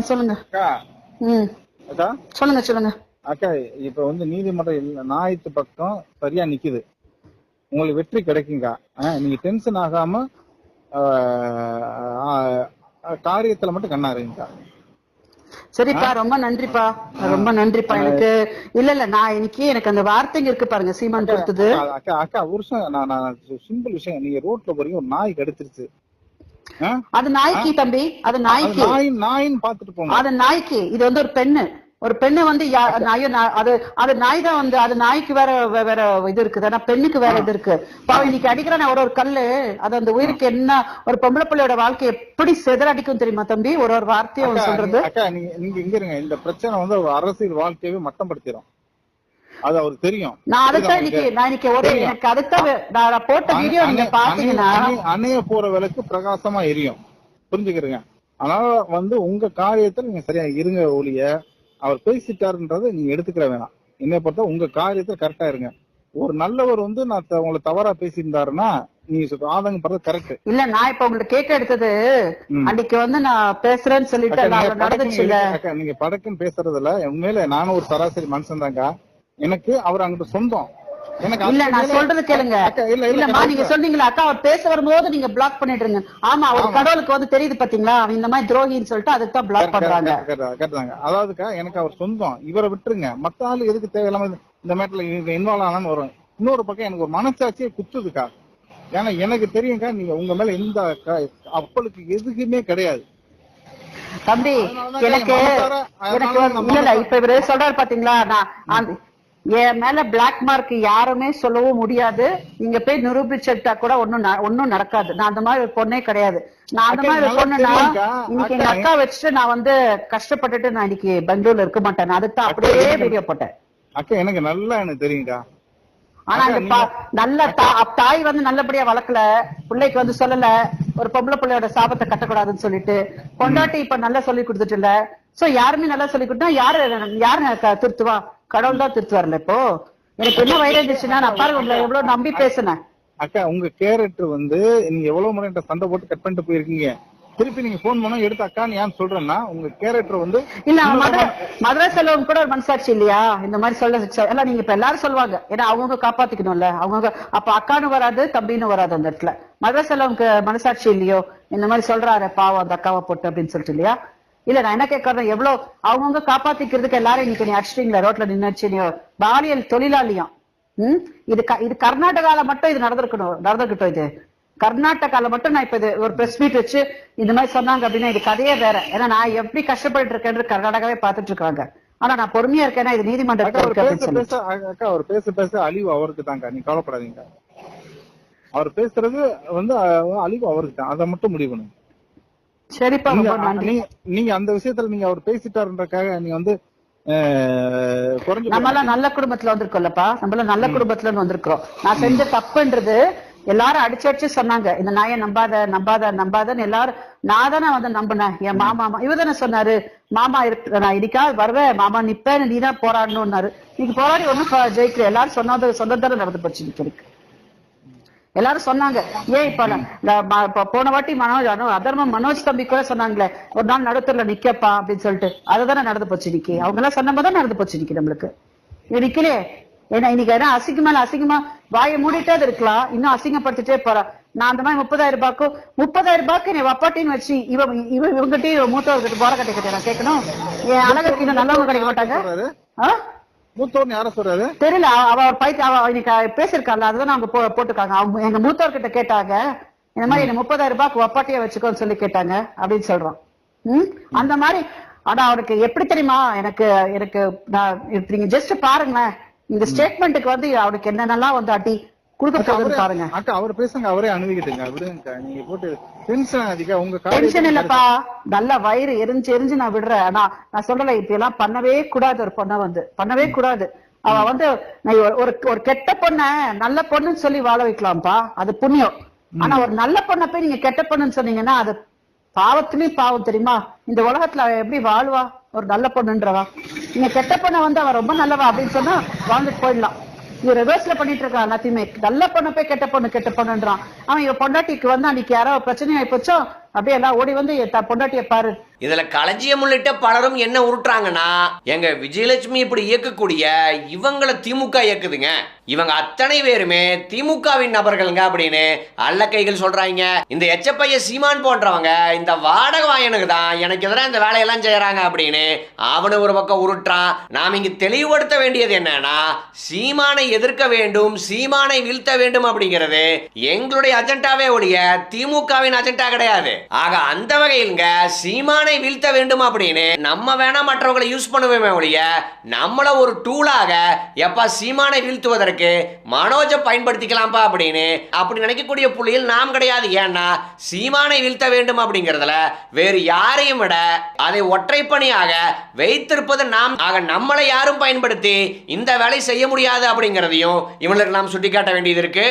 சொல்லுங்க. அக்கா அக்கா சொல்லுங்க சொல்லுங்க. அக்கா இப்ப வந்து நீதிமன்றம் நியாயத்து பக்கம் சரியா நிக்குது, உங்களுக்கு வெற்றி கிடைக்குங்க. நீங்க டென்ஷன் ஆகாம காரியத்துல மட்டும் கண்ணாருங்கக்கா. சரிப்பா, ரொம்ப நன்றிப்பா, ரொம்ப நன்றிப்பா. எனக்கு இல்ல நான் எனக்கு அந்த வார்த்தைங்க இருக்கு பாருங்க, சீமான் கொடுத்தது. அக்கா அக்கா ஒரு நான் சிம்பிள் விஷயம், நீங்க ரோட்ல போறீங்க, ஒரு நாய் கடிச்சிருச்சு. அது நாய்க்கு தம்பி, அது நாய்க்கு, நாயின்னு பாத்துட்டு போங்க. அது நாய்க்கு. இது வந்து ஒரு பெண்ணு வந்து அது நாய் தான் வந்து, அது நாய்க்கு வேற வேற இது இருக்குது, ஆனா பெண்ணுக்கு வேற இது இருக்கு. இன்னைக்கு அடிக்கிறான ஒரு கல்லு, அது அந்த உயிருக்கு என்ன, ஒரு பொம்பளை பிள்ளையோட வாழ்க்கை எப்படி செதறடிக்கும் தெரியுமா தம்பி, ஒரு வார்த்தையை சொல்றது. அக்கா நீங்க இங்க இருங்க, இந்த பிரச்சனை வந்து ஒரு அரசியல் வாழ்க்கையவே மட்டம் படுத்திடும், அது அவருக்கு தெரியும். நான் அதுதான் எனக்கு அதுதான் நான் போட்ட வீடியோ நீங்க பாத்தீங்கன்னா அணைய போற விளக்கு பிரகாசமா எரியும், புரிஞ்சுக்கிறீங்க. அதனால வந்து உங்க காரியத்துல நீங்க சரியா இருங்க ஒழிய, அவர் பேசிட்டாருன்றதை நீங்க எடுத்துக்கிற வேணாம். என்னை பொறுத்த உங்க காரியத்துல கரெக்டா இருங்க. ஒரு நல்லவர் வந்து நான் உங்களை தவறா பேசியிருந்தாருன்னா நீங்க ஆதங்கப்படுறது கரெக்ட் இல்ல. நான் இப்ப உங்களுக்கு கேட்க எடுத்தது அன்னைக்கு வந்து நான் பேசுறேன்னு சொல்லிட்டு நடந்துச்சு இல்ல. நீங்க படக்குன்னு பேசுறதுல உண்மையில நானும் ஒரு சராசரி மனுஷன் தாங்க. எனக்கு அவர் அங்கிட்ட சொந்தம். இல்ல நான் சொல்றது கேளுங்க. இல்லம்மா, நீங்க சொன்னீங்களா அக்கா அவர் பேச வரும்போது நீங்க பிளாக் பண்ணிடுங்க. ஆமா, ஒரு கடவுளுக்கு வந்து தெரியுது பாத்தீங்களா, இந்த மாதிரி துரோகின்னு சொல்லிட்டு அதுக்கு தான் பிளாக் பண்றாங்க. அதாவதுக்கா எனக்கு அவர் சொந்தம், இவரை விட்டுருங்க. மத்த ஆளு எதுக்கு தேவையில்லாம இந்த மேட்டர்ல இன்வால்வ் ஆனான்னு வரும். இன்னொரு பக்கம் எனக்கு ஒரு மனசாட்சியே குத்துதுக்கா. ஏன்னா எனக்கு தெரியுங்க, நீங்க உங்க மேல எந்த அப்பளுக்கு எதுக்குமே கிடையாது தம்பி. எனக்கு இல்ல இப்ப இவரு சொல்றாரு பாத்தீங்களா, நான் என் மேல பிளாக் மார்க் யாருமே சொல்லவும் முடியாது. நீங்க போய் நிரூபிச்சுட்டா கூட ஒன்னும் நடக்காது. நான் அந்த மாதிரி ஒரு பொண்ணே கிடையாது. நான் அந்த மாதிரி ஒரு பொண்ணுனா இன்னைக்கு எங்க அக்கா வச்சுட்டு நான் வந்து கஷ்டப்பட்டுட்டு நான் இன்னைக்கு பெங்களூர்ல இருக்க மாட்டேன். அதுதான் அப்படியே வீடியோ போட்டேன். அக்கா எனக்கு நல்லா எனக்கு தெரியுங்க. ஆனா அந்த நல்ல தாய் வந்து நல்லபடியா வளர்க்கல, பிள்ளைக்கு வந்து சொல்லல, ஒரு பொம்பளை பிள்ளையோட சாபத்தை கட்டக்கூடாதுன்னு சொல்லிட்டு பொண்டாட்டி இப்ப நல்லா சொல்லி கொடுத்துட்டு இல்ல. சோ யாருமே நல்லா சொல்லி கொடுத்தா யாரு திருத்துவா? கடவுள் தான் திருத்துவார்ல. இப்போ எனக்கு என்ன வயிறு இருந்துச்சுன்னா நான் பாருங்க உங்களை எவ்வளவு நம்பி பேசுனேன். அக்கா உங்க கேரக்டர் வந்து நீங்க எவ்வளவு முறை சண்டை போட்டு கட் பண்ணிட்டு போயிருக்கீங்க. திருப்பி நீங்க போன் பண்ணா எடுத்து அக்கான்னு ஏன் சொல்றேன்னா உங்க கேரக்டர் வந்து இல்ல. மதுரை செல்வம் கூட ஒரு மனசாட்சி இல்லையா இந்த மாதிரி சொல்ல எல்லாம் நீங்க இப்ப எல்லாரும் சொல்லுவாங்க. ஏன்னா அவங்க காப்பாத்திக்கணும்ல, அவங்க அப்ப அக்கான்னு வராது தம்பின்னு வராது அந்த இடத்துல. மதுரை செல்வம்க்கு மனசாட்சி இல்லையோ, இந்த மாதிரி சொல்றாரு பாவம் அந்த அக்காவை போட்டு அப்படின்னு சொல்லிட்டு இல்லையா? இல்ல நான் என்ன கேட்கறேன், எவ்வளவு அவங்கவுங்க காப்பாத்திக்கிறதுக்கு எல்லாரும் இன்னைக்கு நீ அடிச்சிட்டீங்களா ரோட்ல நின்னுச்சு பாலியல் தொழிலாளியும். இது கர்நாடகால மட்டும் இது நடந்திருக்கட்டும். இது கர்நாடகால மட்டும் நான் இப்ப இது ஒரு பிரஸ் மீட் வச்சு இந்த மாதிரி சொன்னாங்க அப்படின்னா இது கதையே வேற. ஏன்னா நான் எப்படி கஷ்டப்பட்டு இருக்கேன்னு கர்நாடகாவே பாத்துட்டு இருக்காங்க. ஆனா நான் பொறுமையா இருக்கேன்னா இது நீதிமன்றத்துல அவர் பேச அழிவு அவருக்கு தாங்க, நீங்க கவலைப்படாதீங்க. அவர் பேசுறது வந்து அழிவு அவருக்கு தான், அதை மட்டும் முடிவு பண்ணுங்க. சரிப்பா, நீங்க அந்த விஷயத்துல நீங்க அவர் பேசிட்டாருன்றக்காக நீங்க வந்து நம்மளாம் நல்ல குடும்பத்துல வந்திருக்கோம்லப்பா, நம்மள நல்ல குடும்பத்துல வந்திருக்கிறோம். நான் செஞ்ச தப்புன்றது எல்லாரும் அடிச்சு சொன்னாங்க, இந்த நாயை நம்பாதன்னு எல்லாரும். நான் தானே வந்து நம்பினேன். என் மாமா இவர் தானே சொன்னாரு, மாமா இருக்கு நான் இடிக்கா வருவேன், மாமா நிப்பேன், நீ தான் போராடணும்னாரு. நீங்க போராடி ஒண்ணும் ஜெயிக்கல. எல்லாரும் சொன்னதானே நடந்து போச்சு. இன்னைக்கு எல்லாரும் சொன்னாங்க. ஏன் இப்ப போன வாட்டி அதர்மம் மனோஜ் தம்பி கூட சொன்னாங்களே ஒரு நாள் நடுத்தூர்ல நிக்கப்பா அப்படின்னு சொல்லிட்டு, அதுதானே நடந்து போச்சு. இன்னைக்கு அவங்க எல்லாம் சொன்ன போதுதான் நடந்து போச்சு. இன்னைக்கு நம்மளுக்கு நிக்கலையே. ஏன்னா இன்னைக்கு அசிங்க மேல அசிங்கமா வாயை மூடிட்டே இருக்கலாம், இன்னும் அசிங்கப்படுத்திட்டே போறா. நான் அந்த மாதிரி 30,000 ரூபாய்க்கு நீ வப்பாட்டின்னு வச்சு இவங்கிட்ட மூத்தவர்கிட்ட போற கட்ட நான் கேட்கணும். என் அழகுக்கு இன்னும் நல்லவங்க கிடைக்க மாட்டாங்க. மூத்தவர் யார சொல்றாரு தெரியல. அவர் பைத்து இன்னைக்கு பேசிருக்காங்க, அதுதான் அவங்க போட்டுருக்காங்க. அவங்க எங்க மூத்தவர்கிட்ட கேட்டாங்க, இந்த மாதிரி என்ன 30,000 ரூபாய்க்கு வப்பாட்டியா வச்சுக்கோன்னு சொல்லி கேட்டாங்க அப்படின்னு சொல்றோம். அந்த மாதிரி. ஆனா அவருக்கு எப்படி தெரியுமா, எனக்கு நீங்க ஜஸ்ட் பாருங்களேன் இந்த ஸ்டேட்மெண்ட்டுக்கு வந்து அவருக்கு என்னென்னலாம் வந்து அடி கொடுக்க போகுதுன்னு பாருங்க. அக்கா அவர் பேசுங்க, அவரே அனுபவிக்கிட்டுங்க, விடுங்க. நீங்க போட்டு டென்ஷன் ஆதிக்கா, உங்க டென்ஷன் இல்லப்பா, நல்ல வயிறு எரிஞ்சு நான் விடுறேன். நான் சொல்றேன் இப்படி எல்லாம் பண்ணவே கூடாது. ஒரு பொண்ணை வந்து பண்ணவே கூடாது. அவ வந்து ஒரு கெட்ட பொண்ண நல்ல பொண்ணுன்னு சொல்லி வாழ வைக்கலாம்ப்பா, அது புண்ணியம். ஆனா ஒரு நல்ல பொண்ணை போய் நீங்க கெட்ட பொண்ணுன்னு சொன்னீங்கன்னா அது பாவத்திலயும் பாவம் தெரியுமா? இந்த உலகத்துல அவ எப்படி வாழ்வா ஒரு நல்ல பொண்ணுன்றவா? நீங்க கெட்ட பொண்ணை வந்து அவ ரொம்ப நல்லவா அப்படின்னு சொன்னா வாழ்ந்துட்டு போயிடலாம். இவ ரிவர்ஸ்ல பண்ணிட்டு இருக்கான் எல்லாத்தையுமே. நல்ல பொண்ணு போய் கெட்ட பொண்ணுன்றான் அவன். இவ பொண்டாட்டிக்கு வந்து அன்னைக்கு யாரோ பிரச்சனை ஆயிப்போச்சோ, அப்படியே எல்லாம் ஓடி வந்து பொண்டாட்டிய பாரு. இதுல களஞ்சியம் உள்ளிட்ட பலரும் என்ன உருட்டுறாங்கன்னா, எங்க விஜயலட்சுமி இப்படி இயக்கக்கூடிய இவங்களை திமுக இயக்குதுங்க, இவங்க அத்தனை பேருமே திமுகவின் நபர்களுங்க அப்படின்னு அல்லக்கைகள் சொல்றாங்க. இந்த எச்சப்பைய சீமான் போன்றவங்க இந்த வாடகை வாயனுக்கு தான் எனக்கு எதிராக இந்த வேலையெல்லாம் செய்யறாங்க அப்படின்னு அவனு ஒரு பக்கம் உருட்டுறான். நாம் இங்க தெளிவுபடுத்த வேண்டியது என்னன்னா, சீமானை எதிர்க்க வேண்டும், சீமானை வீழ்த்த வேண்டும் அப்படிங்கிறது எங்களுடைய அஜெண்டாவே ஒழிய திமுகவின் அஜெண்டா கிடையாது. ஆக அந்த வகையில்ங்க சீமானை வீழ்த்த வேண்டும் அப்படின்னு நம்ம வேணா மற்றவங்களை யூஸ் பண்ணுவோமே ஒழிய நம்மள ஒரு டூலாக எப்ப சீமானை வீழ்த்துவதற்கு மனோஜை பயன்படுத்திக்கலாம்ப்பா அப்படின்னு அப்படி நினைக்கக்கூடிய புள்ளியில் நாம் கிடையாது. ஏன்னா சீமானை வீழ்த்த வேண்டும் அப்படிங்கிறதுல வேறு யாரையும் விட அதை ஒற்றைப்பணியாக வைத்திருப்பது நாம். ஆக நம்மளை யாரும் பயன்படுத்தி இந்த வேலை செய்ய முடியாது அப்படிங்கிறதையும் இவங்களுக்கு நாம் சுட்டிக்காட்ட வேண்டியது இருக்கு.